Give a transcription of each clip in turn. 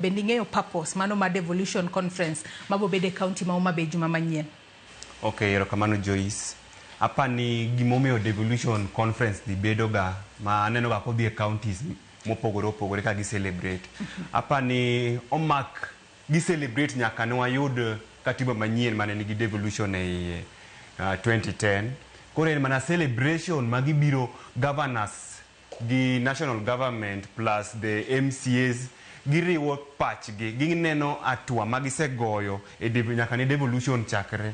bending'eyo purpose mano ma devolution conference mabo bede county ma Homa Bay juma manyien. Okay, erokamano Joyce. Apani gimomiyo devolution conference di bedoga ma aneno ga kodhi e counties mopogore opogore ka gi celebrate. Apani omak gi celebrate nyaka ne wayud katiba manyien mane nigi devolution e 2010. Koro en mana celebration magibiro governors gi national government plus the MCAs giriwo pachgi gineno atua magisegoyo e nyaka ne devolution chakre.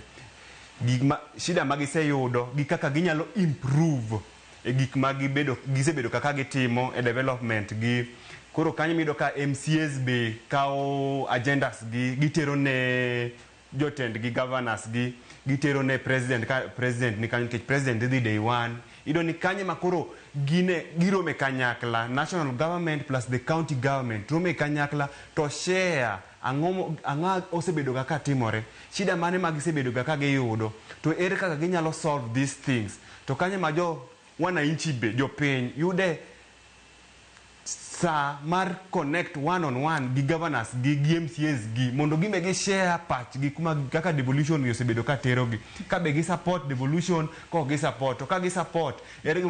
Shida magiseyudo gi kaka ginyalo improve e gik gisebedo kaka gitimo e development gi. Koro kanyo mido ka MCAs be kao agendas gi gitero ne jotend gi governors gi gitero ne president ni kanyo president dhi day one ido ni kanye makoro girome kanyakla national government plus the county government rome kanyakla to share anga osebedo kaka timore shida mane magisebedo kaka giyudo to ere kaka ginyalo solve these things to kanye ma wananchi be jopiny yude sa mar connect one on one gi governors gi MCAs gi mondo gime gi share patch gi kuma kaka devolution yosebedo ka tero gi ka be gi support devolution ko gi support to ka gi support ere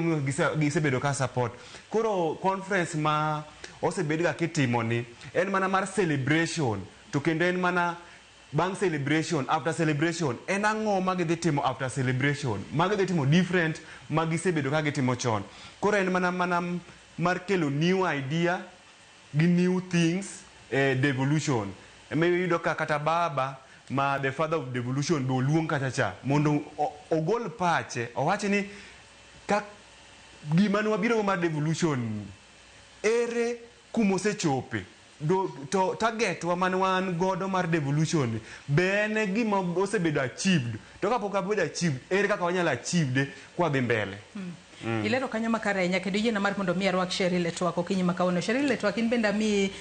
gi sebedo ka support koro conference ma osebedo ka kitimo ni en mana mar celebration to kendo en mana bang celebration after celebration en ang'o ma gidhi timo after celebration ma gidhi timo different ma gisebedo ka gitimo chon koro en mana mar kelo new idea gi new things devolution eme yudo ka kata baba ma the father of devolution be oluong kata cha mondo ogol pache owache ni ka gima ne wabiro mar devolution ere kumosechope to target wa man wan godo mar devolution bene gima osebedo achieved to kapok abedo achieved ere kaka wanyalo achieved kwa dhi mbele. Ilero kanyo makare nya kendo yena mar mondo mi arwak Sheryl Etwak okinyi makawuono. Sheryl Etwak in benda mi